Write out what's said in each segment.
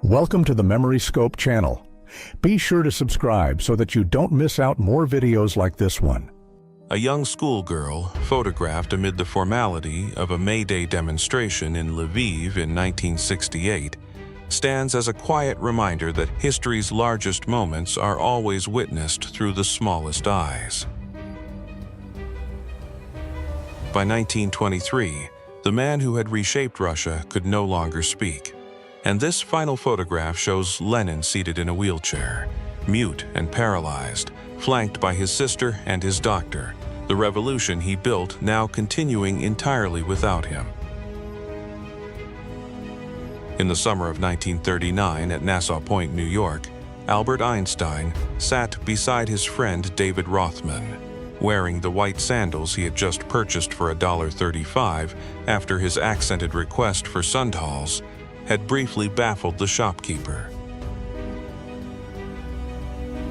Welcome to the Memory Scope channel. Be sure to subscribe so that you don't miss out more videos like this one. A young schoolgirl, photographed amid the formality of a May Day demonstration in Lviv in 1968, stands as a quiet reminder that history's largest moments are always witnessed through the smallest eyes. By 1923, the man who had reshaped Russia could no longer speak. And this final photograph shows Lenin seated in a wheelchair, mute and paralyzed, flanked by his sister and his doctor, the revolution he built now continuing entirely without him. In the summer of 1939 at Nassau Point, New York, Albert Einstein sat beside his friend David Rothman, wearing the white sandals he had just purchased for $1.35 after his accented request for sandals had briefly baffled the shopkeeper.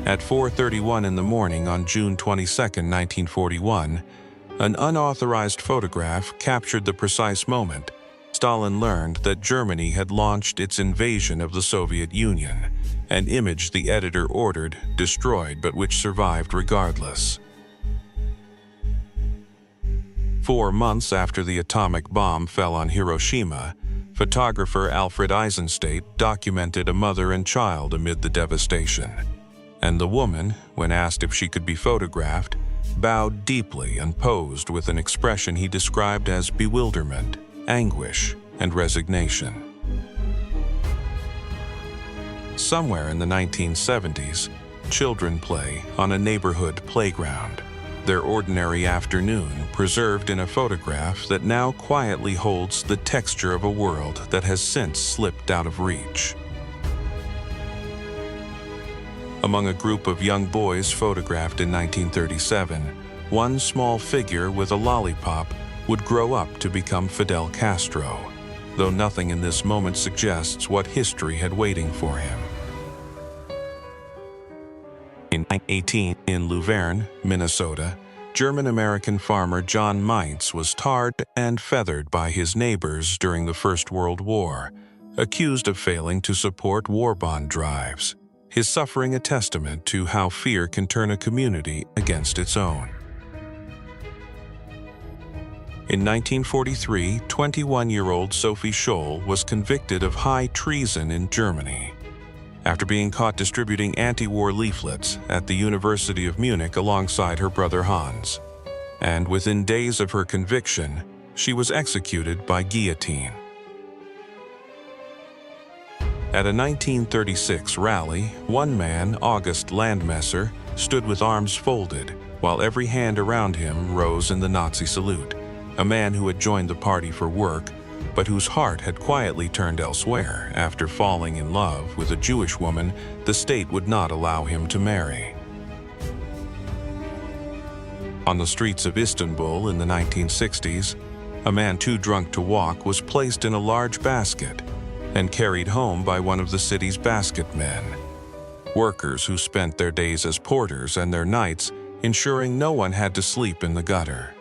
At 4:31 in the morning on June 22, 1941, an unauthorized photograph captured the precise moment Stalin learned that Germany had launched its invasion of the Soviet Union, an image the editor ordered destroyed but which survived regardless. 4 months after the atomic bomb fell on Hiroshima, photographer Alfred Eisenstadt documented a mother and child amid the devastation. And the woman, when asked if she could be photographed, bowed deeply and posed with an expression he described as bewilderment, anguish, and resignation. Somewhere in the 1970s, children play on a neighborhood playground, their ordinary afternoon preserved in a photograph that now quietly holds the texture of a world that has since slipped out of reach. Among a group of young boys photographed in 1937, one small figure with a lollipop would grow up to become Fidel Castro, though nothing in this moment suggests what history had waiting for him. In 1918, in Luverne, Minnesota, German-American farmer John Meintz was tarred and feathered by his neighbors during the First World War, accused of failing to support war bond drives, his suffering a testament to how fear can turn a community against its own. In 1943, 21-year-old Sophie Scholl was convicted of high treason in Germany after being caught distributing anti-war leaflets at the University of Munich alongside her brother Hans. And within days of her conviction, she was executed by guillotine. At a 1936 rally, one man, August Landmesser, stood with arms folded while every hand around him rose in the Nazi salute. A man who had joined the party for work, but whose heart had quietly turned elsewhere after falling in love with a Jewish woman the state would not allow him to marry. On the streets of Istanbul in the 1960s, a man too drunk to walk was placed in a large basket and carried home by one of the city's basket men, workers who spent their days as porters and their nights ensuring no one had to sleep in the gutter.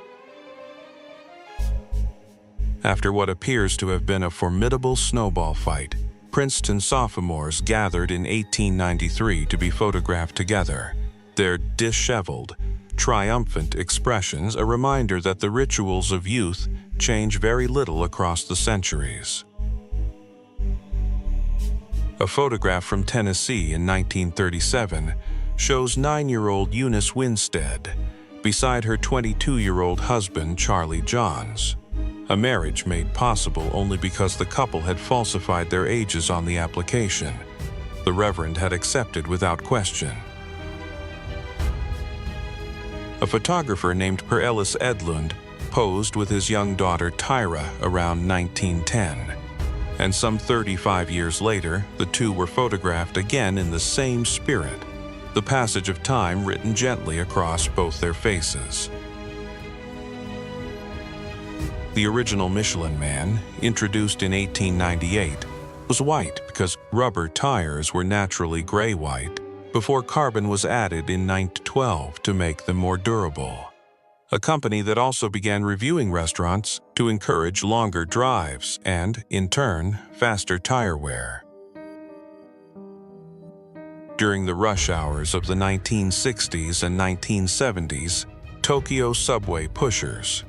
After what appears to have been a formidable snowball fight, Princeton sophomores gathered in 1893 to be photographed together, their disheveled, triumphant expressions a reminder that the rituals of youth change very little across the centuries. A photograph from Tennessee in 1937 shows 9-year-old Eunice Winstead beside her 22-year-old husband Charlie Johns, a marriage made possible only because the couple had falsified their ages on the application. The Reverend had accepted without question. A photographer named Per Ellis Edlund posed with his young daughter Tyra around 1910. And some 35 years later, the two were photographed again in the same spirit, the passage of time written gently across both their faces. The original Michelin Man, introduced in 1898, was white because rubber tires were naturally gray-white before carbon was added in 1912 to make them more durable. A company that also began reviewing restaurants to encourage longer drives and, in turn, faster tire wear. During the rush hours of the 1960s and 1970s, Tokyo subway pushers,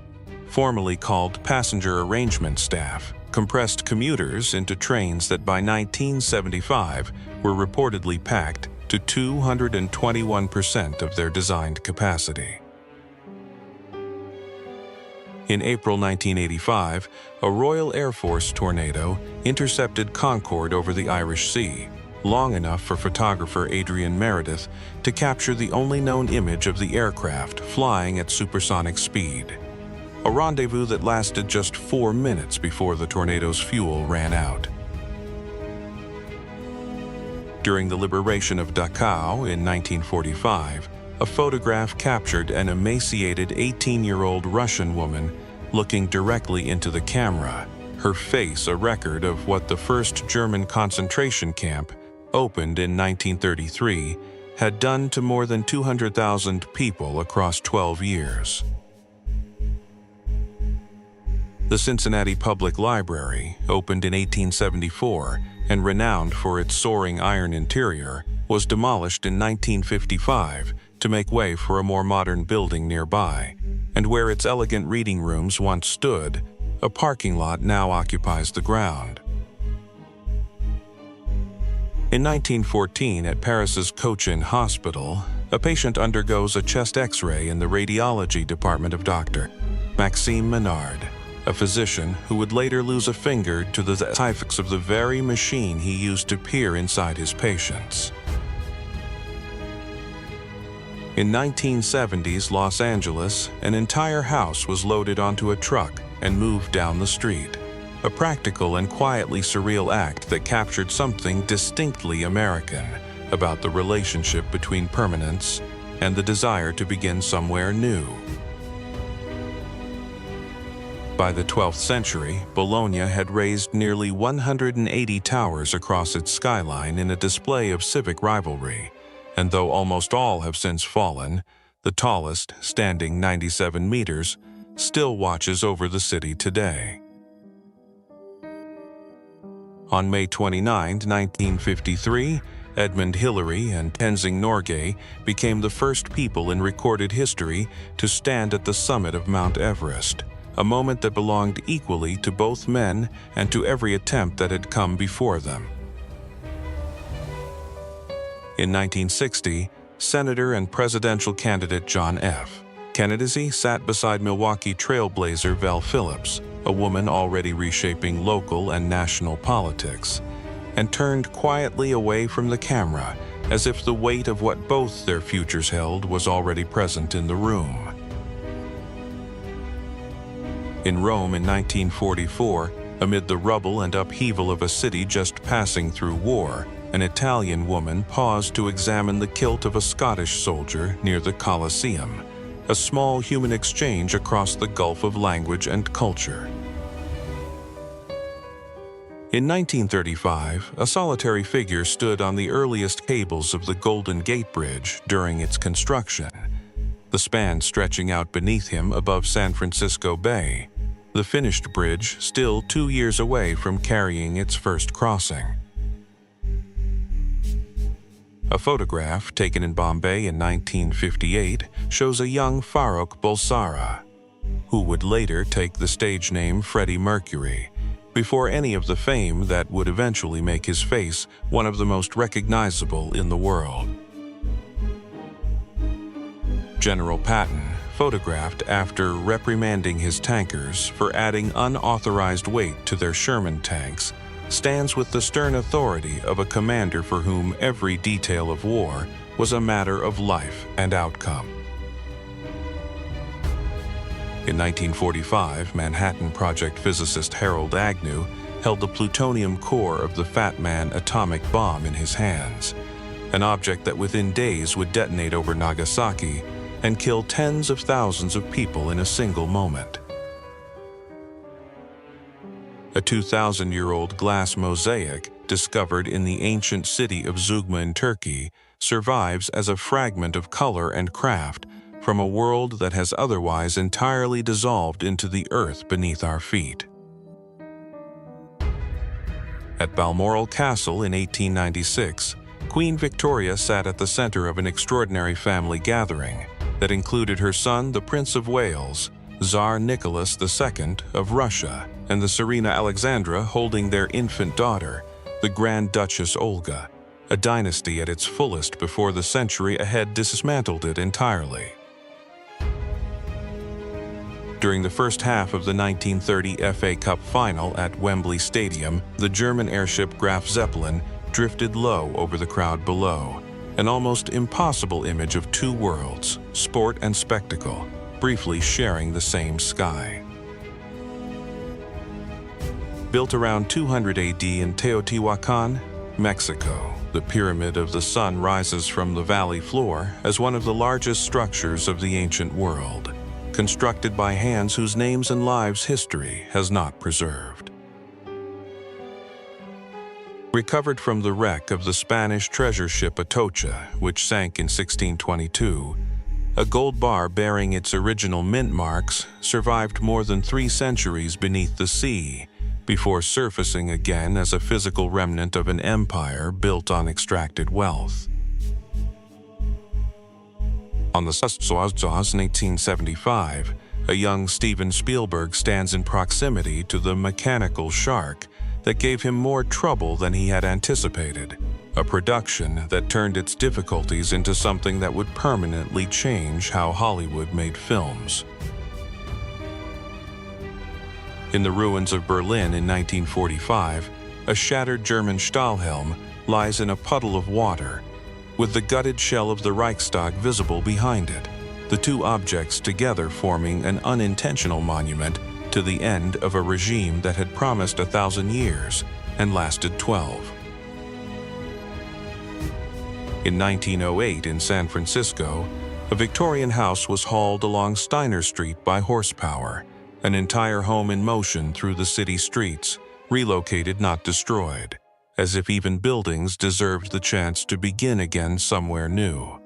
formerly called passenger arrangement staff, compressed commuters into trains that by 1975 were reportedly packed to 221% of their designed capacity. In April 1985, a Royal Air Force tornado intercepted Concorde over the Irish Sea, long enough for photographer Adrian Meredith to capture the only known image of the aircraft flying at supersonic speed. A rendezvous that lasted just 4 minutes before the tornado's fuel ran out. During the liberation of Dachau in 1945, a photograph captured an emaciated 18-year-old Russian woman looking directly into the camera, her face a record of what the first German concentration camp, opened in 1933, had done to more than 200,000 people across 12 years. The Cincinnati Public Library, opened in 1874 and renowned for its soaring iron interior, was demolished in 1955 to make way for a more modern building nearby, and where its elegant reading rooms once stood, a parking lot now occupies the ground. In 1914, at Paris's Cochin Hospital, a patient undergoes a chest X-ray in the radiology department of Dr. Maxime Menard, a physician who would later lose a finger to the effects of the very machine he used to peer inside his patients. In 1970s Los Angeles, an entire house was loaded onto a truck and moved down the street, a practical and quietly surreal act that captured something distinctly American about the relationship between permanence and the desire to begin somewhere new. By the 12th century, Bologna had raised nearly 180 towers across its skyline in a display of civic rivalry, and though almost all have since fallen, the tallest, standing 97 meters, still watches over the city today. On May 29, 1953, Edmund Hillary and Tenzing Norgay became the first people in recorded history to stand at the summit of Mount Everest, a moment that belonged equally to both men and to every attempt that had come before them. In 1960, Senator and presidential candidate John F. Kennedy sat beside Milwaukee trailblazer Val Phillips, a woman already reshaping local and national politics, and turned quietly away from the camera as if the weight of what both their futures held was already present in the room. In Rome in 1944, amid the rubble and upheaval of a city just passing through war, an Italian woman paused to examine the kilt of a Scottish soldier near the Colosseum, a small human exchange across the gulf of language and culture. In 1935, a solitary figure stood on the earliest cables of the Golden Gate Bridge during its construction, the span stretching out beneath him above San Francisco Bay, the finished bridge still 2 years away from carrying its first crossing. A photograph taken in Bombay in 1958 shows a young Farrokh Bulsara, who would later take the stage name Freddie Mercury, before any of the fame that would eventually make his face one of the most recognizable in the world. General Patton, photographed after reprimanding his tankers for adding unauthorized weight to their Sherman tanks, stands with the stern authority of a commander for whom every detail of war was a matter of life and outcome. In 1945, Manhattan Project physicist Harold Agnew held the plutonium core of the Fat Man atomic bomb in his hands, an object that within days would detonate over Nagasaki and kill tens of thousands of people in a single moment. A 2,000-year-old glass mosaic discovered in the ancient city of Zugma in Turkey survives as a fragment of color and craft from a world that has otherwise entirely dissolved into the earth beneath our feet. At Balmoral Castle in 1896, Queen Victoria sat at the center of an extraordinary family gathering that included her son, the Prince of Wales, Tsar Nicholas II of Russia, and the Tsarina Alexandra holding their infant daughter, the Grand Duchess Olga, a dynasty at its fullest before the century ahead dismantled it entirely. During the first half of the 1930 FA Cup final at Wembley Stadium, the German airship Graf Zeppelin drifted low over the crowd below, an almost impossible image of two worlds, sport and spectacle, briefly sharing the same sky. Built around 200 AD in Teotihuacan, Mexico, the Pyramid of the Sun rises from the valley floor as one of the largest structures of the ancient world, constructed by hands whose names and lives history has not preserved. Recovered from the wreck of the Spanish treasure ship Atocha, which sank in 1622, a gold bar bearing its original mint marks survived more than 3 centuries beneath the sea, before surfacing again as a physical remnant of an empire built on extracted wealth. On the Sussex in 1875, a young Steven Spielberg stands in proximity to the mechanical shark that gave him more trouble than he had anticipated, a production that turned its difficulties into something that would permanently change how Hollywood made films. In the ruins of Berlin in 1945, a shattered German Stahlhelm lies in a puddle of water, with the gutted shell of the Reichstag visible behind it, the two objects together forming an unintentional monument to the end of a regime that had promised 1,000 years and lasted 12. In 1908 in San Francisco, a Victorian house was hauled along Steiner Street by horsepower, an entire home in motion through the city streets, relocated not destroyed, as if even buildings deserved the chance to begin again somewhere new.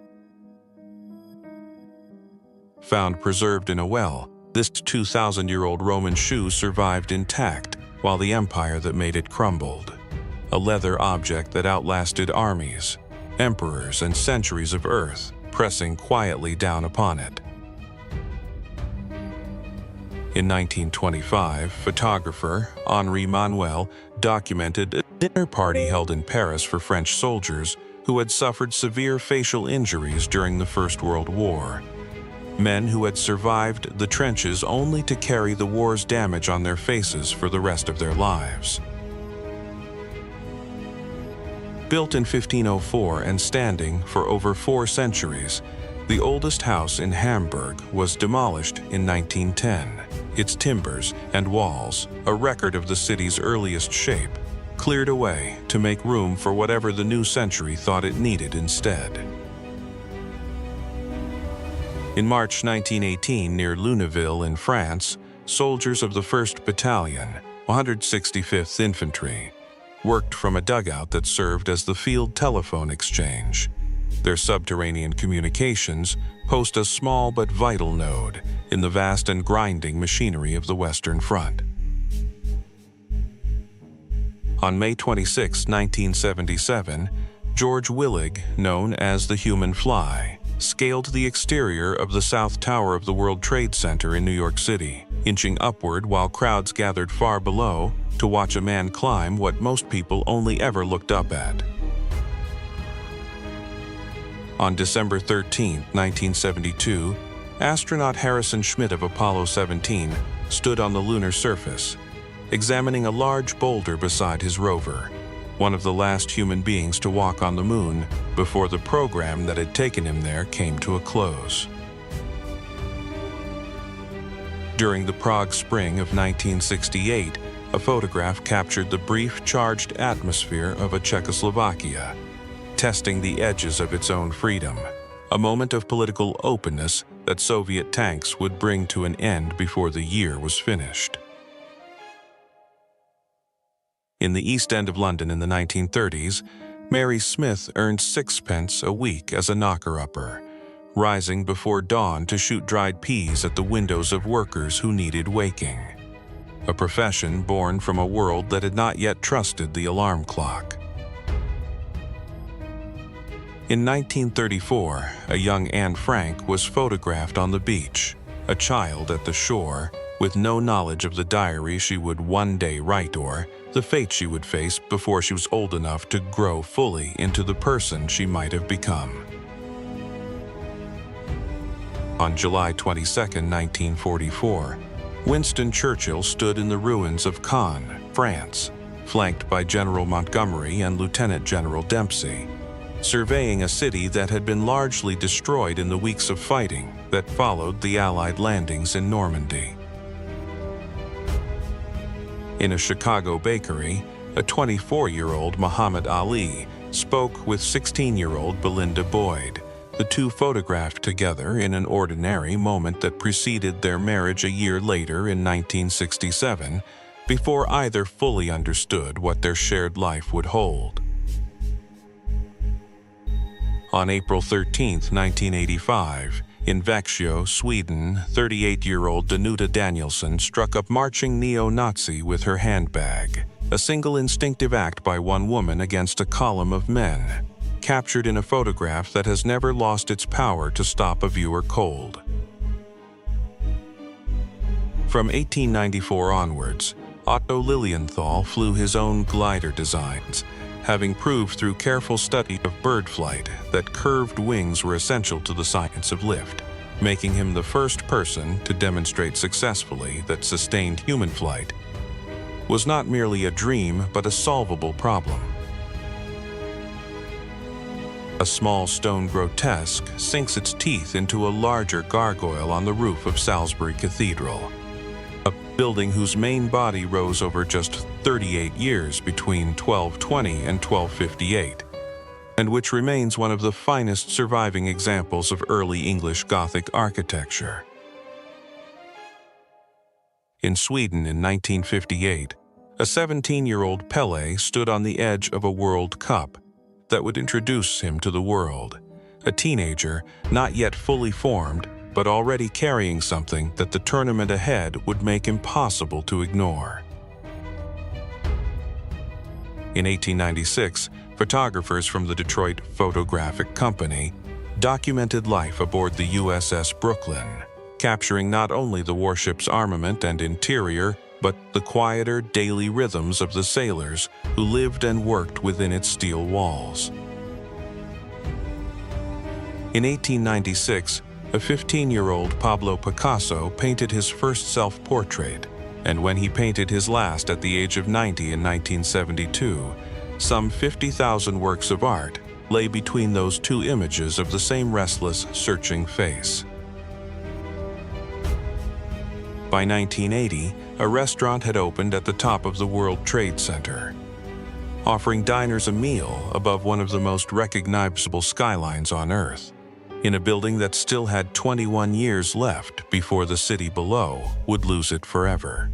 Found preserved in a well, this 2,000-year-old Roman shoe survived intact while the empire that made it crumbled, a leather object that outlasted armies, emperors, and centuries of earth pressing quietly down upon it. In 1925, photographer Henri Manuel documented a dinner party held in Paris for French soldiers who had suffered severe facial injuries during the First World War. Men who had survived the trenches only to carry the war's damage on their faces for the rest of their lives. Built in 1504 and standing for over 4 centuries, the oldest house in Hamburg was demolished in 1910. Its timbers and walls, a record of the city's earliest shape, cleared away to make room for whatever the new century thought it needed instead. In March 1918, near Lunéville in France, soldiers of the 1st Battalion, 165th Infantry, worked from a dugout that served as the field telephone exchange. Their subterranean communications post a small but vital node in the vast and grinding machinery of the Western Front. On May 26, 1977, George Willig, known as the Human Fly, scaled the exterior of the South Tower of the World Trade Center in New York City, inching upward while crowds gathered far below to watch a man climb what most people only ever looked up at. On December 13, 1972, astronaut Harrison Schmitt of Apollo 17 stood on the lunar surface, examining a large boulder beside his rover, one of the last human beings to walk on the moon before the program that had taken him there came to a close. During the Prague Spring of 1968, a photograph captured the brief charged atmosphere of a Czechoslovakia, testing the edges of its own freedom, a moment of political openness that Soviet tanks would bring to an end before the year was finished. In the East End of London in the 1930s, Mary Smith earned 6 pence a week as a knocker-upper, rising before dawn to shoot dried peas at the windows of workers who needed waking, a profession born from a world that had not yet trusted the alarm clock. In 1934, a young Anne Frank was photographed on the beach, a child at the shore, with no knowledge of the diary she would one day write or the fate she would face before she was old enough to grow fully into the person she might have become. On July 22, 1944, Winston Churchill stood in the ruins of Caen, France, flanked by General Montgomery and Lieutenant General Dempsey, surveying a city that had been largely destroyed in the weeks of fighting that followed the Allied landings in Normandy. In a Chicago bakery, a 24-year-old Muhammad Ali spoke with 16-year-old Belinda Boyd, the two photographed together in an ordinary moment that preceded their marriage a year later in 1967, before either fully understood what their shared life would hold. On April 13, 1985, in Växjö, Sweden, 38-year-old Danuta Danielsson struck a marching neo-Nazi with her handbag, a single instinctive act by one woman against a column of men, captured in a photograph that has never lost its power to stop a viewer cold. From 1894 onwards, Otto Lilienthal flew his own glider designs, having proved through careful study of bird flight that curved wings were essential to the science of lift, making him the first person to demonstrate successfully that sustained human flight was not merely a dream but a solvable problem. A small stone grotesque sinks its teeth into a larger gargoyle on the roof of Salisbury Cathedral, a building whose main body rose over just 38 years between 1220 and 1258, and which remains one of the finest surviving examples of early English Gothic architecture. In Sweden in 1958, a 17-year-old Pelé stood on the edge of a World Cup that would introduce him to the world, a teenager not yet fully formed, but already carrying something that the tournament ahead would make impossible to ignore. In 1896, photographers from the Detroit Photographic Company documented life aboard the USS Brooklyn, capturing not only the warship's armament and interior, but the quieter daily rhythms of the sailors who lived and worked within its steel walls. In 1896, a 15-year-old Pablo Picasso painted his first self-portrait, and when he painted his last at the age of 90 in 1972, some 50,000 works of art lay between those two images of the same restless, searching face. By 1980, a restaurant had opened at the top of the World Trade Center, offering diners a meal above one of the most recognizable skylines on Earth, in a building that still had 21 years left before the city below would lose it forever.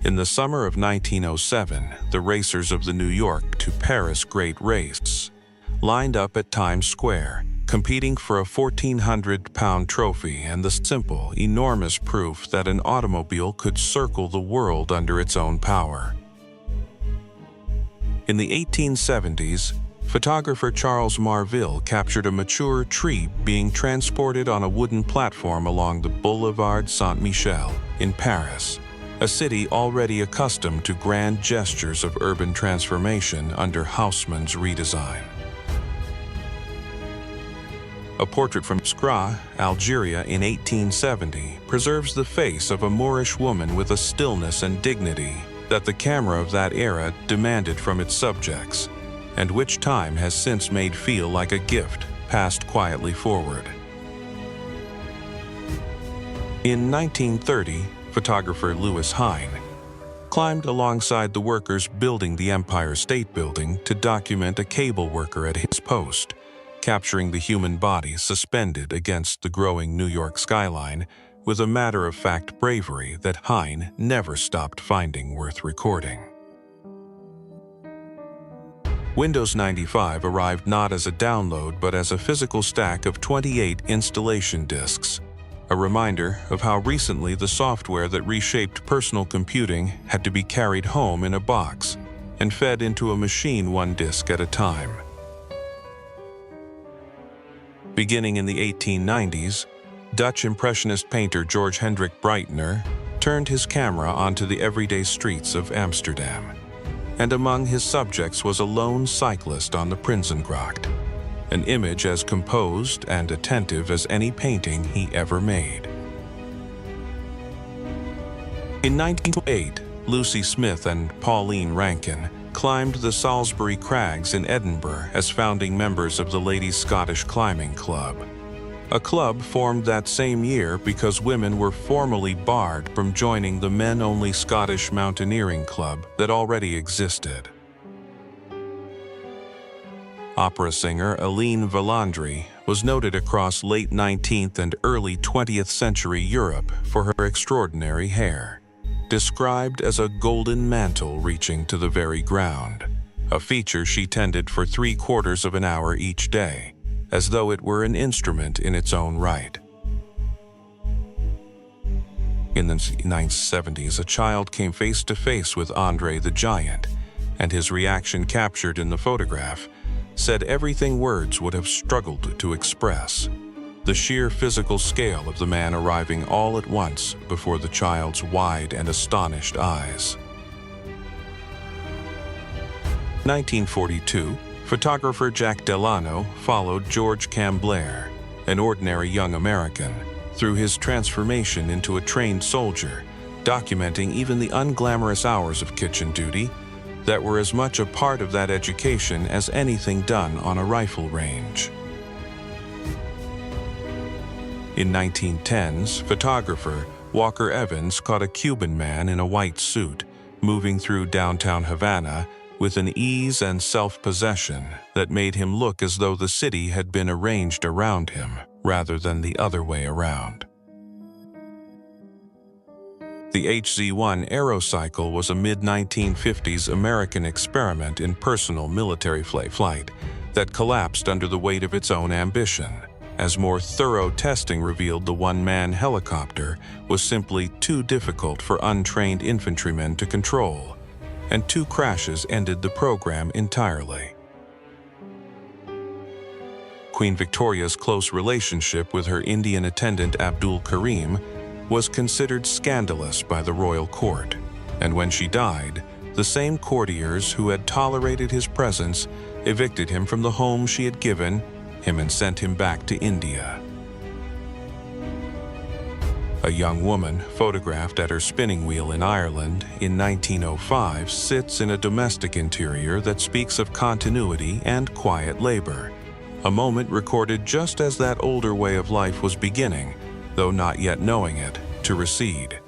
In the summer of 1907, the racers of the New York to Paris Great Race lined up at Times Square, competing for a 1,400-pound trophy and the simple, enormous proof that an automobile could circle the world under its own power. In the 1870s, photographer Charles Marville captured a mature tree being transported on a wooden platform along the Boulevard Saint-Michel in Paris, a city already accustomed to grand gestures of urban transformation under Haussmann's redesign. A portrait from Scra, Algeria in 1870 preserves the face of a Moorish woman with a stillness and dignity that the camera of that era demanded from its subjects, and which time has since made feel like a gift passed quietly forward. In 1930, photographer Louis Hine climbed alongside the workers building the Empire State Building to document a cable worker at his post, capturing the human body suspended against the growing New York skyline with a matter-of-fact bravery that Hine never stopped finding worth recording. Windows 95 arrived not as a download but as a physical stack of 28 installation disks, a reminder of how recently the software that reshaped personal computing had to be carried home in a box and fed into a machine one disc at a time. Beginning in the 1890s, Dutch Impressionist painter George Hendrik Breitner turned his camera onto the everyday streets of Amsterdam, and among his subjects was a lone cyclist on the Prinsengracht, an image as composed and attentive as any painting he ever made. In 1908, Lucy Smith and Pauline Rankin climbed the Salisbury Crags in Edinburgh as founding members of the Ladies' Scottish Climbing Club, a club formed that same year because women were formally barred from joining the men-only Scottish mountaineering club that already existed. Opera singer Aline Valandry was noted across late 19th and early 20th century Europe for her extraordinary hair, described as a golden mantle reaching to the very ground, a feature she tended for 3/4 of an hour each day, as though it were an instrument in its own right. In the 1970s, a child came face to face with Andre the Giant, and his reaction captured in the photograph said everything words would have struggled to express. The sheer physical scale of the man arriving all at once before the child's wide and astonished eyes. 1942, photographer Jack Delano followed George Camblaire, an ordinary young American, through his transformation into a trained soldier, documenting even the unglamorous hours of kitchen duty that were as much a part of that education as anything done on a rifle range. In 1910s, photographer Walker Evans caught a Cuban man in a white suit moving through downtown Havana with an ease and self-possession that made him look as though the city had been arranged around him rather than the other way around. The HZ-1 Aerocycle was a mid-1950s American experiment in personal military flight that collapsed under the weight of its own ambition, as more thorough testing revealed the one-man helicopter was simply too difficult for untrained infantrymen to control, and 2 crashes ended the program entirely. Queen Victoria's close relationship with her Indian attendant Abdul Karim was considered scandalous by the royal court, and when she died, the same courtiers who had tolerated his presence evicted him from the home she had given him and sent him back to India. A young woman photographed at her spinning wheel in Ireland in 1905 sits in a domestic interior that speaks of continuity and quiet labor, a moment recorded just as that older way of life was beginning, though not yet knowing it, to recede.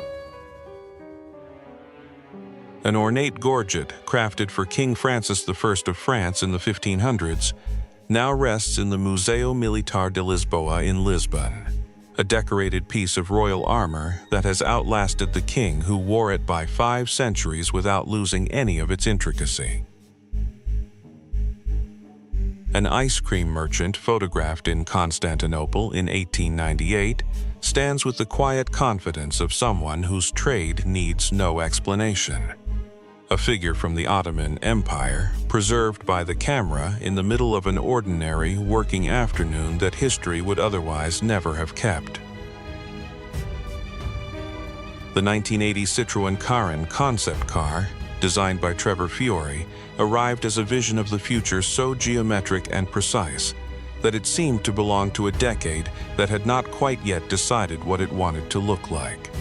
An ornate gorget crafted for King Francis I of France in the 1500s now rests in the Museu Militar de Lisboa in Lisbon, a decorated piece of royal armor that has outlasted the king who wore it by 5 centuries without losing any of its intricacy. An ice cream merchant photographed in Constantinople in 1898 stands with the quiet confidence of someone whose trade needs no explanation. A figure from the Ottoman Empire, preserved by the camera in the middle of an ordinary working afternoon that history would otherwise never have kept. The 1980 Citroën Karin concept car, designed by Trevor Fiore, arrived as a vision of the future so geometric and precise that it seemed to belong to a decade that had not quite yet decided what it wanted to look like.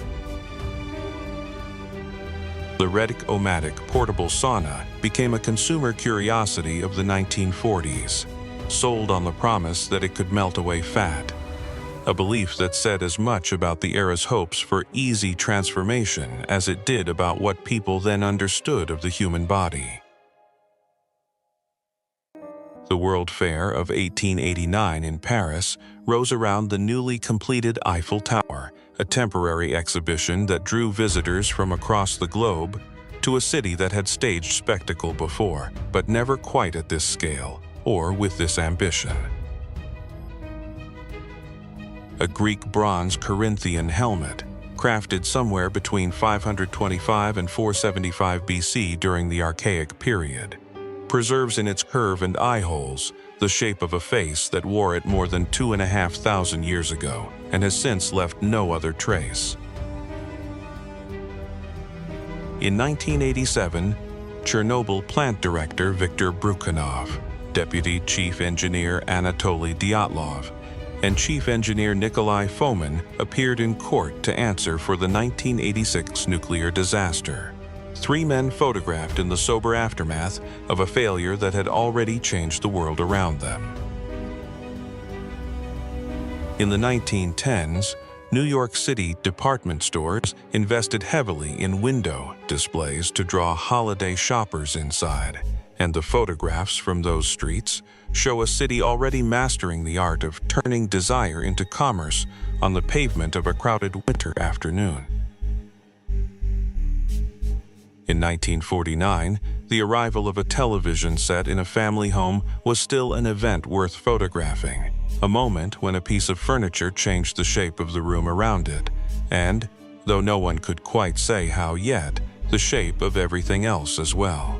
The Redic-O-Matic portable sauna became a consumer curiosity of the 1940s, sold on the promise that it could melt away fat, a belief that said as much about the era's hopes for easy transformation as it did about what people then understood of the human body. The World Fair of 1889 in Paris rose around the newly completed Eiffel Tower, a temporary exhibition that drew visitors from across the globe to a city that had staged spectacle before, but never quite at this scale or with this ambition. A Greek bronze Corinthian helmet, crafted somewhere between 525 and 475 BC during the Archaic period, preserves in its curve and eye holes the shape of a face that wore it more than 2,500 years ago and has since left no other trace. In 1987, Chernobyl plant director Viktor Brukhanov, deputy chief engineer Anatoly Dyatlov, and chief engineer Nikolai Fomin appeared in court to answer for the 1986 nuclear disaster. 3 men photographed in the sober aftermath of a failure that had already changed the world around them. In the 1910s, New York City department stores invested heavily in window displays to draw holiday shoppers inside, and the photographs from those streets show a city already mastering the art of turning desire into commerce on the pavement of a crowded winter afternoon. In 1949, the arrival of a television set in a family home was still an event worth photographing, a moment when a piece of furniture changed the shape of the room around it, and, though no one could quite say how yet, the shape of everything else as well.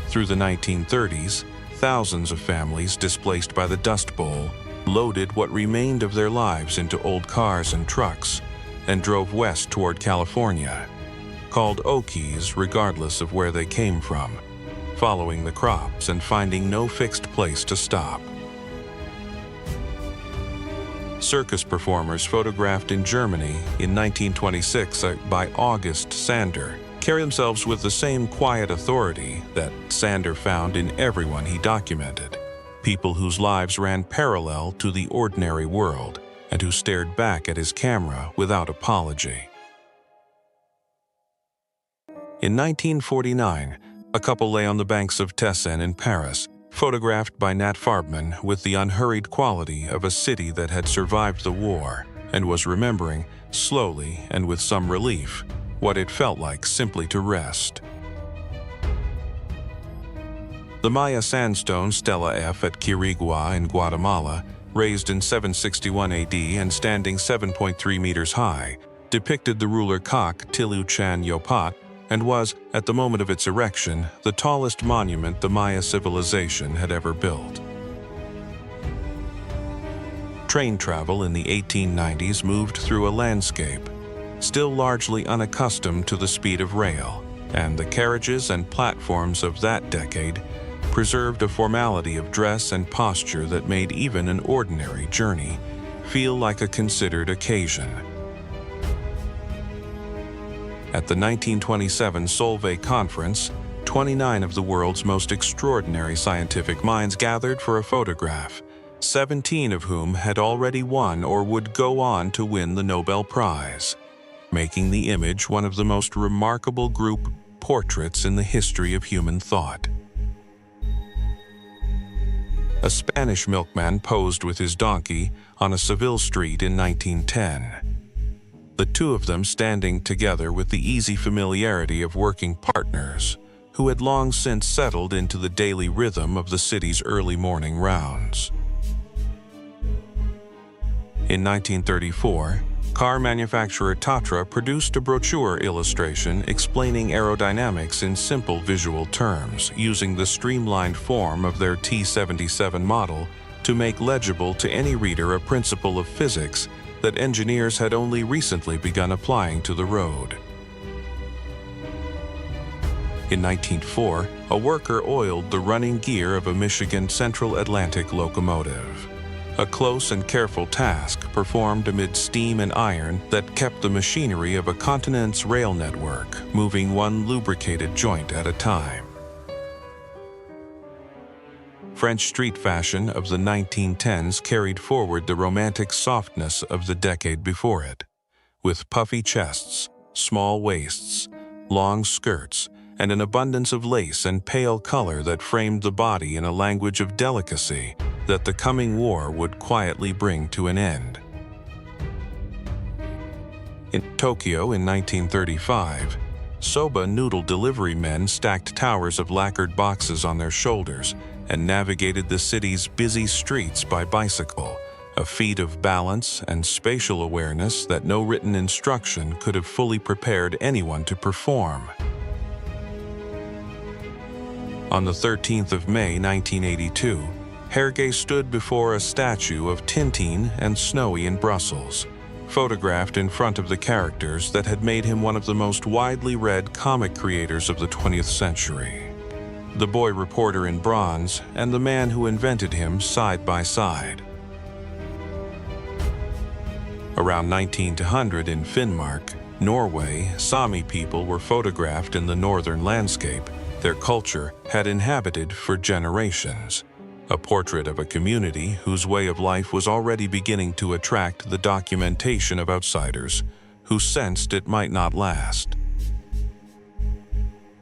Through the 1930s, thousands of families displaced by the Dust Bowl loaded what remained of their lives into old cars and trucks and drove west toward California, called Okies regardless of where they came from, following the crops and finding no fixed place to stop. Circus performers photographed in Germany in 1926 by August Sander carry themselves with the same quiet authority that Sander found in everyone he documented, people whose lives ran parallel to the ordinary world and who stared back at his camera without apology. In 1949, a couple lay on the banks of Tessen in Paris, photographed by Nat Farbman with the unhurried quality of a city that had survived the war and was remembering, slowly and with some relief, what it felt like simply to rest. The Maya sandstone Stela F at Quirigua in Guatemala, raised in 761 AD and standing 7.3 meters high, depicted the ruler Kak Tiluchan Yopat and was, at the moment of its erection, the tallest monument the Maya civilization had ever built. Train travel in the 1890s moved through a landscape, still largely unaccustomed to the speed of rail, and the carriages and platforms of that decade preserved a formality of dress and posture that made even an ordinary journey feel like a considered occasion. At the 1927 Solvay Conference, 29 of the world's most extraordinary scientific minds gathered for a photograph, 17 of whom had already won or would go on to win the Nobel Prize, making the image one of the most remarkable group portraits in the history of human thought. A Spanish milkman posed with his donkey on a Seville street in 1910. The two of them standing together with the easy familiarity of working partners who had long since settled into the daily rhythm of the city's early morning rounds. In 1934, car manufacturer Tatra produced a brochure illustration explaining aerodynamics in simple visual terms, using the streamlined form of their T-77 model to make legible to any reader a principle of physics that engineers had only recently begun applying to the road. In 1904, a worker oiled the running gear of a Michigan Central Atlantic locomotive. A close and careful task performed amid steam and iron that kept the machinery of a continent's rail network moving one lubricated joint at a time. French street fashion of the 1910s carried forward the romantic softness of the decade before it, with puffy chests, small waists, long skirts, and an abundance of lace and pale color that framed the body in a language of delicacy that the coming war would quietly bring to an end. In Tokyo in 1935, soba noodle delivery men stacked towers of lacquered boxes on their shoulders and navigated the city's busy streets by bicycle, a feat of balance and spatial awareness that no written instruction could have fully prepared anyone to perform. On the 13th of May 1982, Hergé stood before a statue of Tintin and Snowy in Brussels, photographed in front of the characters that had made him one of the most widely read comic creators of the 20th century. The boy reporter in bronze and the man who invented him side by side. Around 1900 in Finnmark, Norway, Sami people were photographed in the northern landscape their culture had inhabited for generations. A portrait of a community whose way of life was already beginning to attract the documentation of outsiders who sensed it might not last.